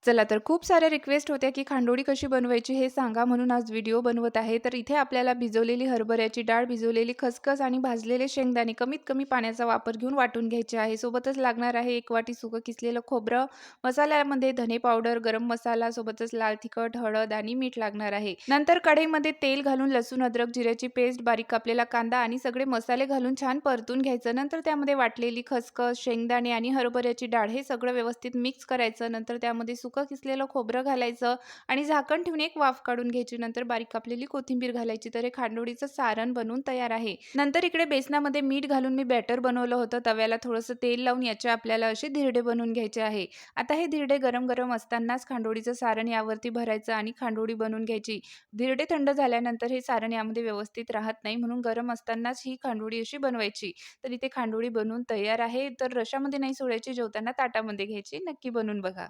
चला तर खूप साऱ्या रिक्वेस्ट होत्या, की खांडोळी कशी बनवायची हे सांगा म्हणून आज व्हिडिओ बनवत आहे. तर इथे आपल्याला भिजवलेली हरभऱ्याची डाळ, भिजवलेली खसखस आणि भाजलेले शेंगदाणे कमीत कमी पाण्याचा वापर घेऊन वाटून घ्यायचे आहे. सोबतच लागणार आहे 1 वाटी सुकं किसलेलं खोबरं, मसाल्यामध्ये धने पावडर, गरम मसाला, सोबतच लाल तिखट, हळद आणि मीठ लागणार आहे. नंतर कढईमध्ये तेल घालून लसूण, अद्रक, जिऱ्याची पेस्ट, बारीक कापलेला कांदा आणि सगळे मसाले घालून छान परतून घ्यायचं. नंतर त्यामध्ये वाटलेली खसखस, शेंगदाणे आणि हरभऱ्याची डाळ हे सगळं व्यवस्थित मिक्स करायचं. नंतर त्यामध्ये सुकं किसलेलं खोबरं घालायचं आणि झाकण ठेवून एक वाफ काढून घ्यायची. नंतर बारीक कापलेली कोथिंबीर घालायची. तर हे खांडोळीचं सारण बनवून तयार आहे. नंतर इकडे बेसनामध्ये मीठ घालून मी बॅटर बनवलं होतं. तव्याला थोडंसं तेल लावून याचे आपल्याला असे धिरडे बनवून घ्यायचे आहे. आता हे धिरडे गरम-गरम असतानाच खांडोळीचं सारण यावरती भरायचं आणि खांडोळी बनवून घ्यायची. धिरडे थंड झाल्यानंतर हे सारण यामध्ये व्यवस्थित राहत नाही म्हणून गरम असतानाच ही खांडोळी अशी बनवायची. तर इथे खांडोळी बनवून तयार आहे. तर रशामध्ये नाही सोडायची, जेवताना ताटामध्ये घ्यायची. नक्की बनवून बघा.